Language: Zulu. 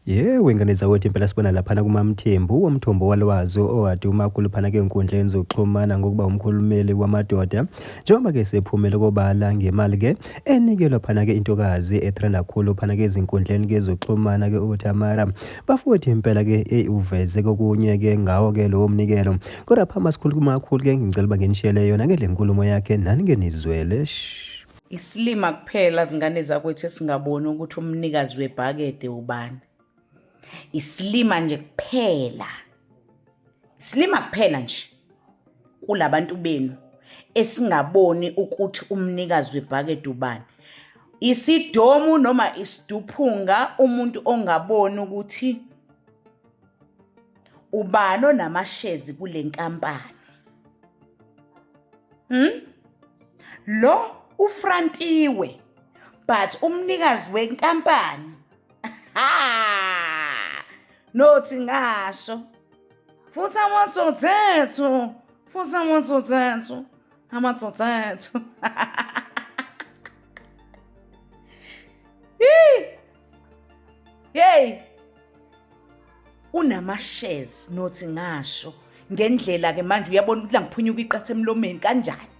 Wengane zawethu impela sibona laphana kuMamthembu womthombo walwazi owade umakhulu phana ke enkundleni zokuxhumana ngokuba umkhulumeli wamadoda. Njengoba ke sephumele kobala ngemali ke enikelwa phana ke intokazi etrenda kakhulu phana ke ezinkundleni ke zokuxhumana ke uTamara. Bafuthi impela ke uveze kokunye ke ngawo ke lo mnikelo. Kodwa phama sikhulu kumakhulu ke ngicela bangenishele yona ke le nkulumo yakhe nani ke nizwele. Isilima kuphela zingane zakwethu esingaboni ukuthi umnikazi webhakede ubani. Isilima nje kuphela. Isilima kuphela nje kulabantu benu esingaboni ukuthi umnikazi webhakede ubani. Isidomu noma isiduphunga umuntu ongaboni ukuthi ubani onamashezi kule nkampani. Lo ufrantiwe but umnikazi wenkampani nothi ngasho futhi amatsotsethu unamashezi nothi ngasho ngendlela ke manje uyabona ukuthi la ngiphunyuka iqathe emlomeni kanjani.